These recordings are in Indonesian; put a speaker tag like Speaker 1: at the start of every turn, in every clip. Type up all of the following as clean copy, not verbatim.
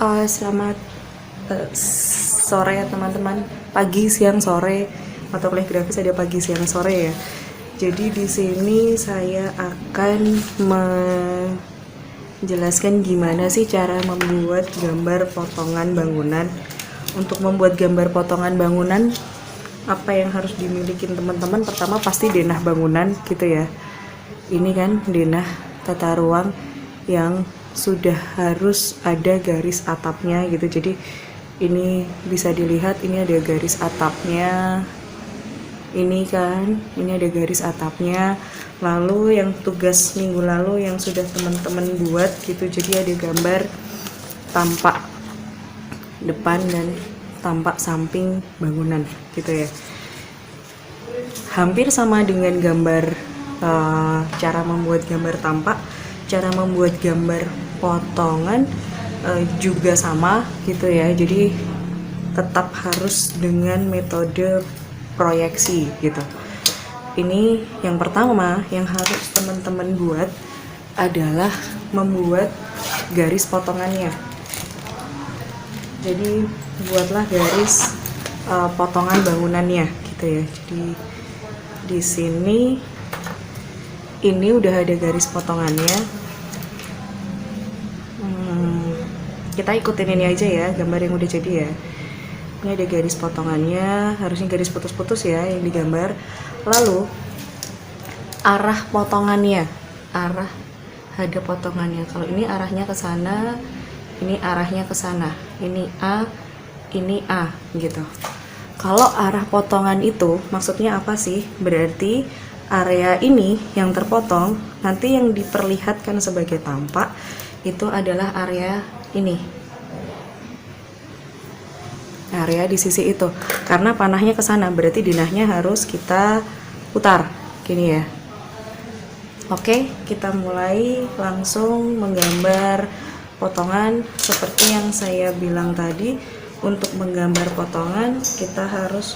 Speaker 1: Selamat sore ya teman-teman, pagi, siang, sore, atau kaligrafis ada pagi, siang, sore ya. Jadi di sini saya akan menjelaskan gimana sih cara membuat gambar potongan bangunan. Untuk membuat gambar potongan bangunan, apa yang harus dimiliki teman-teman? Pertama pasti denah bangunan gitu ya. Ini kan denah tata ruang yang sudah harus ada garis atapnya gitu. Jadi ini bisa dilihat, ini ada garis atapnya, ini kan, ini ada garis atapnya. Lalu yang tugas minggu lalu yang sudah teman-teman buat gitu, jadi ada gambar tampak depan dan tampak samping bangunan gitu ya. Hampir sama dengan gambar cara membuat gambar tampak, cara membuat gambar potongan juga sama gitu ya. Jadi tetap harus dengan metode proyeksi gitu. Ini yang pertama yang harus teman-teman buat adalah membuat garis potongannya. Jadi buatlah garis potongan bangunannya gitu ya. Jadi di sini ini udah ada garis potongannya. Kita ikutin ini aja ya, gambar yang udah jadi ya. Ini ada garis potongannya, harusnya garis putus-putus ya yang digambar. Lalu arah potongannya, arah ada potongannya. Kalau ini arahnya ke sana, ini arahnya ke sana. Ini A gitu. Kalau arah potongan itu maksudnya apa sih? Berarti area ini yang terpotong nanti yang diperlihatkan sebagai tampak itu adalah area ini, area di sisi itu, karena panahnya ke sana, berarti denahnya harus kita putar gini ya. Oke, kita mulai langsung menggambar potongan seperti yang saya bilang tadi. Untuk menggambar potongan kita harus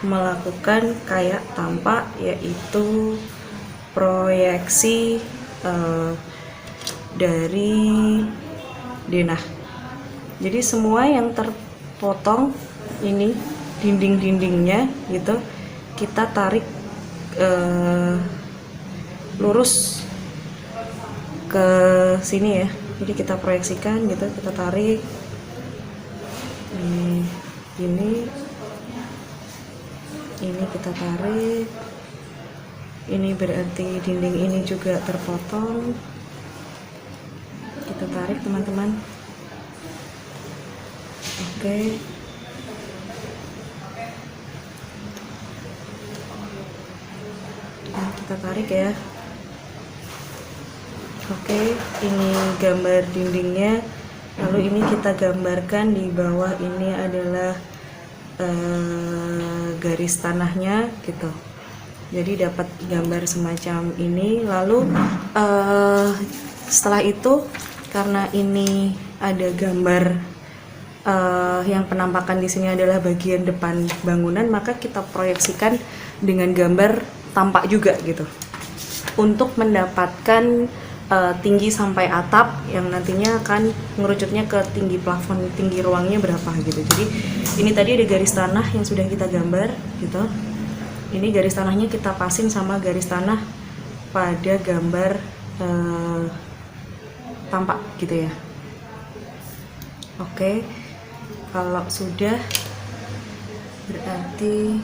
Speaker 1: melakukan kayak tampak, yaitu proyeksi dari denah. Jadi semua yang terpotong ini dinding-dindingnya gitu, kita tarik lurus ke sini ya. Jadi kita proyeksikan gitu, kita tarik ini kita tarik. Ini berarti dinding ini juga terpotong. Kita tarik teman-teman. Oke. Nah, kita tarik ya. Oke, ini gambar dindingnya. Lalu ini kita gambarkan di bawah, ini adalah garis tanahnya gitu. Jadi dapat gambar semacam ini. Lalu setelah itu, karena ini ada gambar yang penampakan di sini adalah bagian depan bangunan, maka kita proyeksikan dengan gambar tampak juga gitu, untuk mendapatkan tinggi sampai atap yang nantinya akan mengerucutnya ke tinggi plafon, tinggi ruangnya berapa gitu. Jadi ini tadi ada garis tanah yang sudah kita gambar gitu. Ini garis tanahnya kita pasin sama garis tanah pada gambar tampak gitu ya. Oke, kalau sudah berarti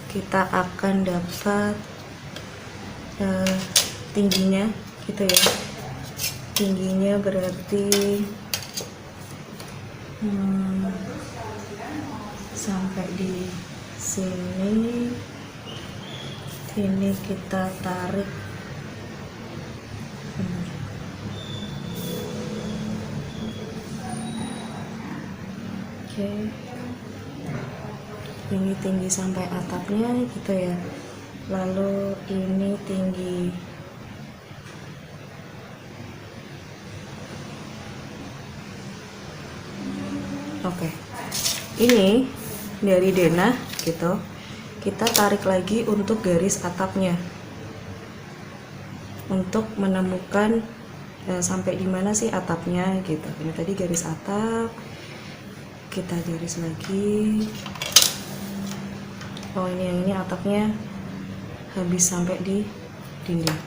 Speaker 1: kita akan dapat tingginya gitu ya. Tingginya berarti sampai di sini. Ini kita tarik oke. Ini tinggi sampai atapnya gitu ya. Lalu ini tinggi oke. Ini dari denah gitu, kita tarik lagi untuk garis atapnya untuk menemukan sampai di mana sih atapnya gitu. Ini tadi garis atap, kita garis lagi. Oh ini yang ini atapnya habis sampai di dinding.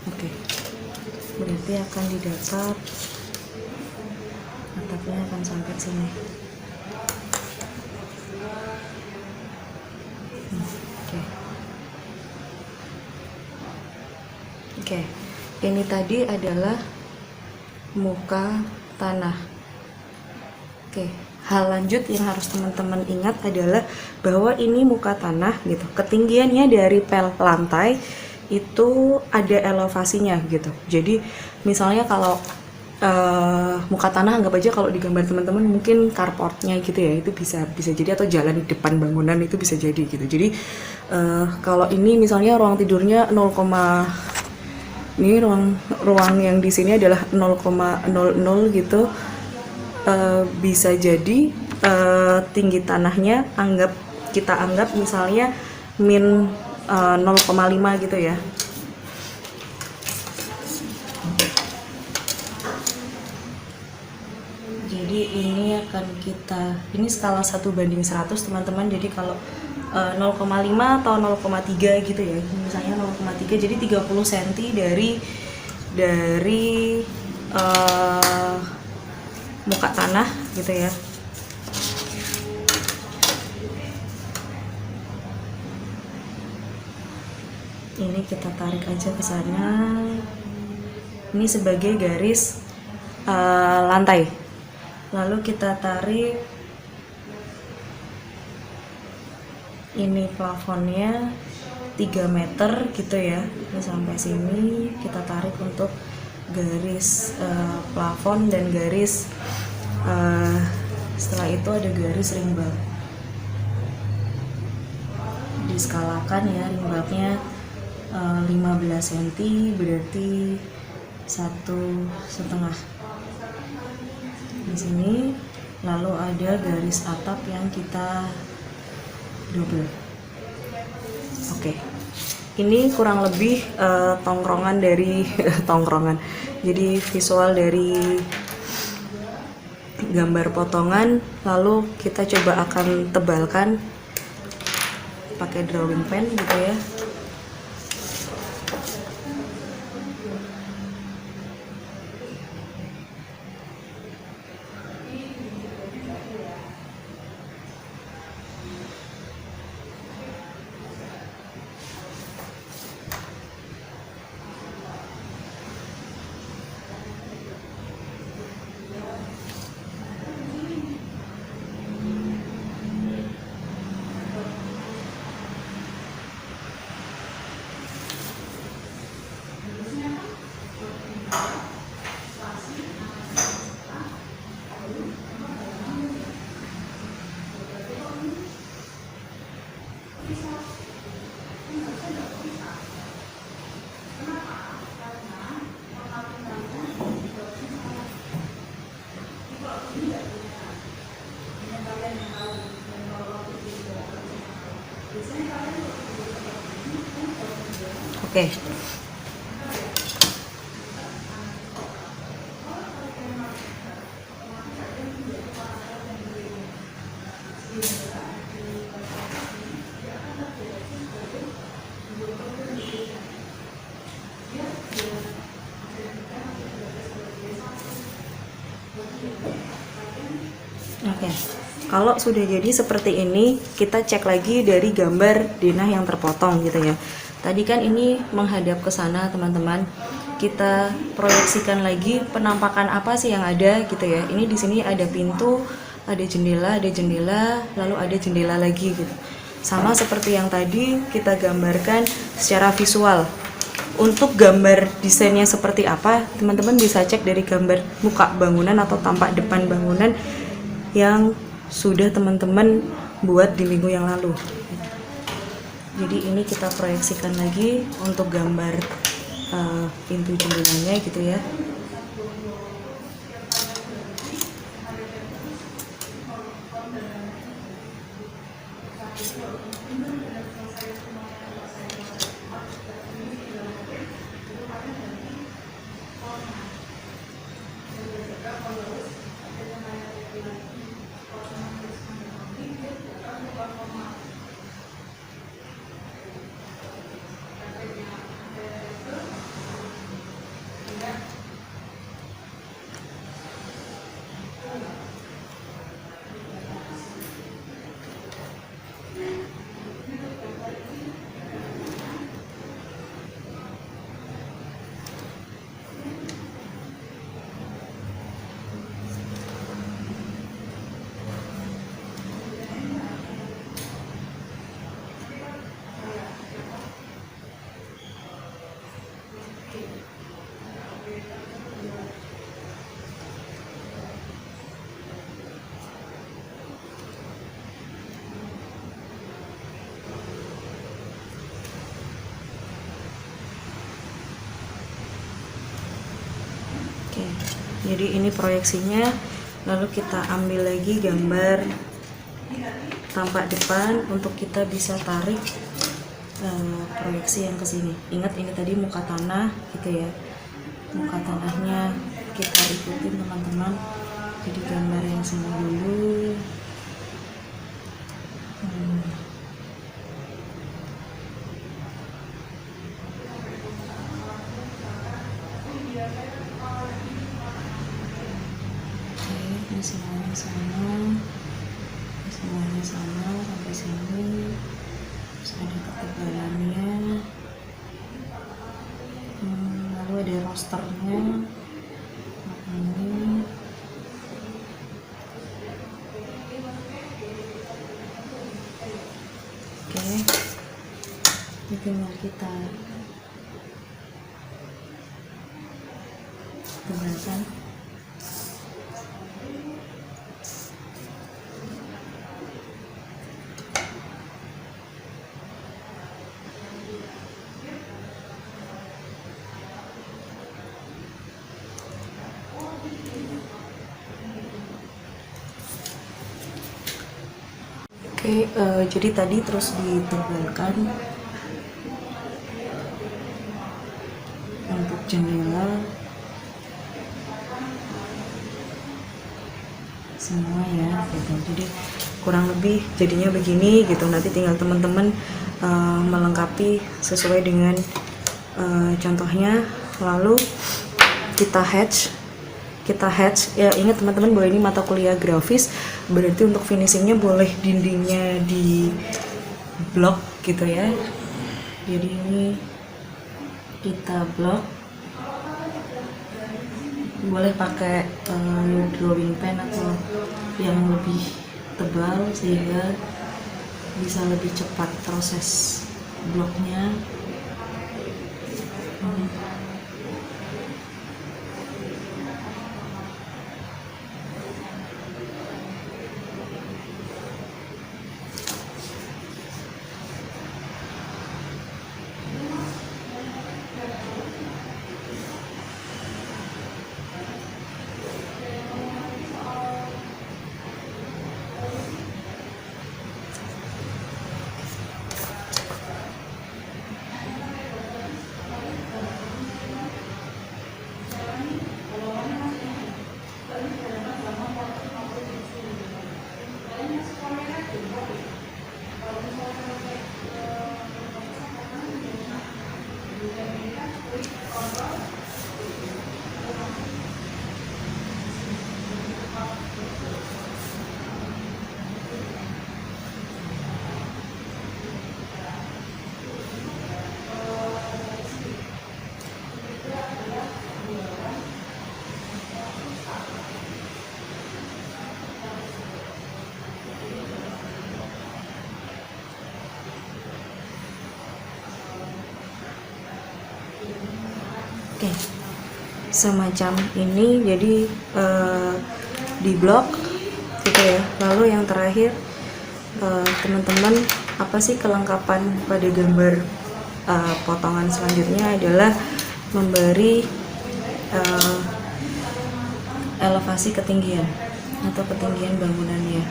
Speaker 1: Oke, berarti akan didapat atapnya akan sampai sini. Oke, ini tadi adalah muka tanah. Oke, hal lanjut yang harus teman-teman ingat adalah bahwa ini muka tanah gitu. Ketinggiannya dari pel lantai itu ada elevasinya gitu. Jadi misalnya kalau muka tanah, anggap aja kalau di gambar teman-teman mungkin carportnya gitu ya, itu bisa jadi, atau jalan depan bangunan itu bisa jadi gitu. Jadi kalau ini misalnya ruang tidurnya 0, ini ruang yang di sini adalah 0,00 gitu, bisa jadi tinggi tanahnya kita anggap misalnya min 0,5 gitu ya. Jadi ini akan ini skala 1:100 teman-teman. Jadi kalau 0,5 atau 0,3 gitu ya, misalnya 0,3, jadi 30 cm dari muka tanah gitu ya. Ini kita tarik aja ke sana. Ini sebagai garis lantai. Lalu kita tarik ini plafonnya 3 meter gitu ya. Ini sampai sini kita tarik untuk garis plafon dan garis setelah itu ada garis ring bulb. Diskalakan ya, ring bulbnya 15 cm, berarti 1,5 di sini. Lalu ada garis atap yang kita double. Oke, ini kurang lebih tongkrongan dari jadi visual dari gambar potongan. Lalu kita coba akan tebalkan pakai drawing pen gitu ya. Oke. Oke, kalau sudah jadi seperti ini, kita cek lagi dari gambar denah yang terpotong gitu ya. Tadi kan ini menghadap ke sana teman-teman. Kita proyeksikan lagi penampakan apa sih yang ada gitu ya. Ini di sini ada pintu, ada jendela, lalu ada jendela lagi gitu. Sama seperti yang tadi kita gambarkan secara visual. Untuk gambar desainnya seperti apa, teman-teman bisa cek dari gambar muka bangunan atau tampak depan bangunan yang sudah teman-teman buat di minggu yang lalu. Jadi ini kita proyeksikan lagi untuk gambar pintu jendelanya gitu ya. Jadi ini proyeksinya, lalu kita ambil lagi gambar tampak depan untuk kita bisa tarik proyeksi yang ke sini. Ingat ini tadi muka tanah gitu ya. Muka tanahnya kita ikutin teman-teman. Jadi gambar yang sini dulu. Ini semuanya sama sampai sini. Terus ada ketebalannya, lalu ada rosternya ini. Oke, ini tinggal kita tebalkan. Oke, jadi tadi terus ditebalkan untuk jendela semua ya gitu. Jadi kurang lebih jadinya begini gitu. Nanti tinggal teman-teman melengkapi sesuai dengan contohnya. Lalu kita hatch ya. Ingat teman-teman bahwa ini mata kuliah grafis, berarti untuk finishingnya boleh dindingnya di blok gitu ya. Jadi ini kita blok, boleh pakai drawing pen atau yang lebih tebal sehingga bisa lebih cepat proses bloknya. Oke, semacam ini. Jadi di blok gitu ya. Lalu yang terakhir, teman-teman, apa sih kelengkapan pada gambar potongan selanjutnya adalah memberi elevasi ketinggian atau ketinggian bangunannya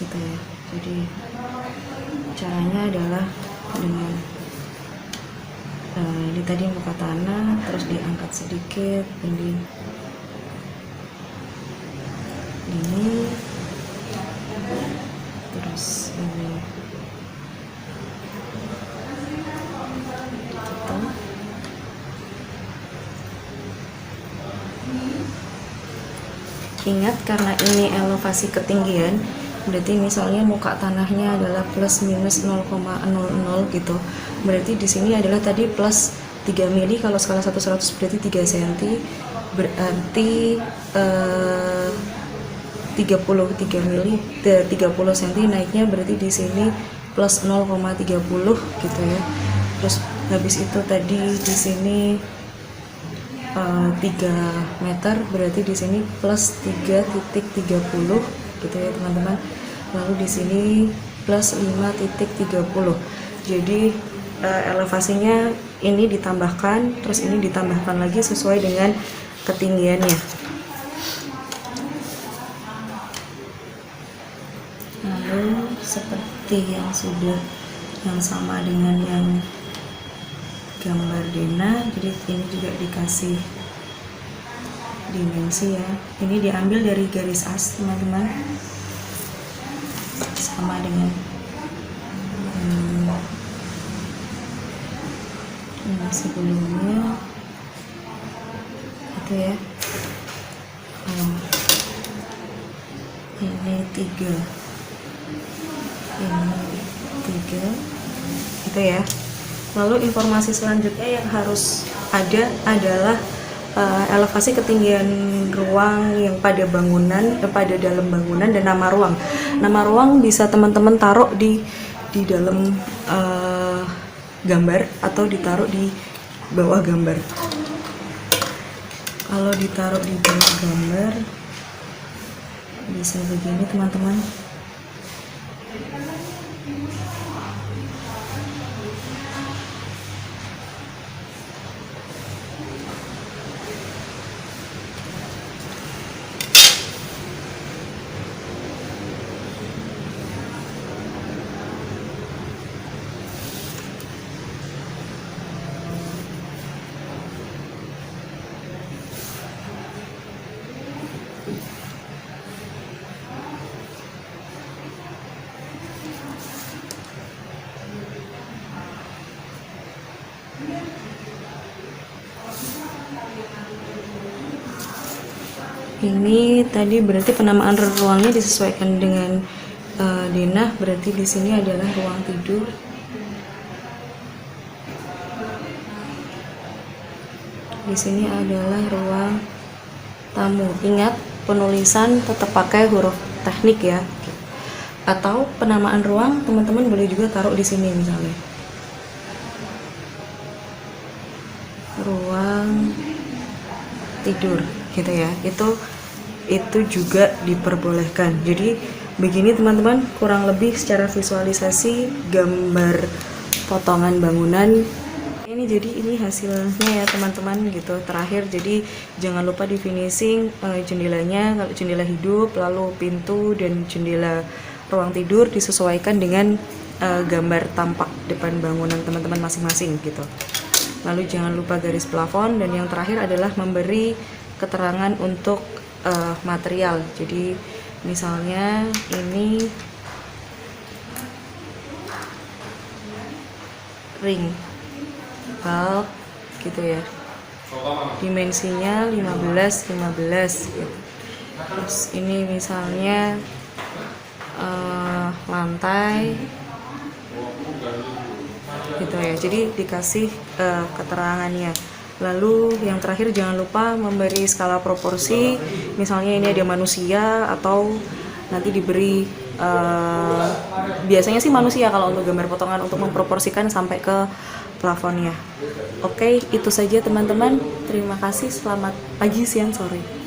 Speaker 1: gitu ya. Jadi caranya adalah dengan ini tadi muka tanah, terus diangkat sedikit ini terus ini gitu. Ingat, karena ini elevasi ketinggian, berarti misalnya muka tanahnya adalah plus minus 0,00 gitu. Berarti di sini adalah tadi plus 3 mili, kalau skala 1/100 berarti 3 cm. Berarti 33 mili, 30 cm naiknya, berarti di sini plus 0,30 gitu ya. Terus habis itu tadi di sini 3 meter, berarti di sini plus 3,30 gitu ya teman-teman. Lalu di sini plus 5,30. Jadi elevasinya ini ditambahkan, terus ini ditambahkan lagi sesuai dengan ketinggiannya. Lalu seperti yang sama dengan yang gambar denah, jadi ini juga dikasih dimensi ya. Ini diambil dari garis as teman-teman, sama dengan ini sebelumnya itu ya. Ini 3, ini 3 itu ya. Lalu informasi selanjutnya yang harus ada adalah elevasi ketinggian ruang yang pada bangunan, pada dalam bangunan, dan nama ruang. Nama ruang bisa teman-teman taruh di dalam gambar atau ditaruh di bawah gambar. Kalau ditaruh di bawah gambar bisa begini teman-teman. Ini tadi berarti penamaan ruangnya disesuaikan dengan denah, berarti di sini adalah ruang tidur. Di sini adalah ruang tamu. Ingat, penulisan tetap pakai huruf teknik ya. Atau penamaan ruang teman-teman boleh juga taruh di sini misalnya. Ruang tidur gitu ya. Itu juga diperbolehkan. Jadi begini teman-teman, kurang lebih secara visualisasi gambar potongan bangunan ini. Jadi ini hasilnya ya teman-teman gitu. Terakhir, jadi jangan lupa di finishing jendelanya, kalau jendela hidup, lalu pintu dan jendela ruang tidur disesuaikan dengan gambar tampak depan bangunan teman-teman masing-masing gitu. Lalu jangan lupa garis plafon, dan yang terakhir adalah memberi keterangan untuk material. Jadi misalnya ini ring bulk gitu ya, dimensinya 15 gitu. Terus ini misalnya lantai gitu ya, jadi dikasih keterangannya. Lalu yang terakhir jangan lupa memberi skala proporsi, misalnya ini ada manusia, atau nanti diberi biasanya sih manusia kalau untuk gambar potongan, untuk memproporsikan sampai ke plafonnya. Oke, itu saja teman-teman. Terima kasih, selamat pagi, siang, sore.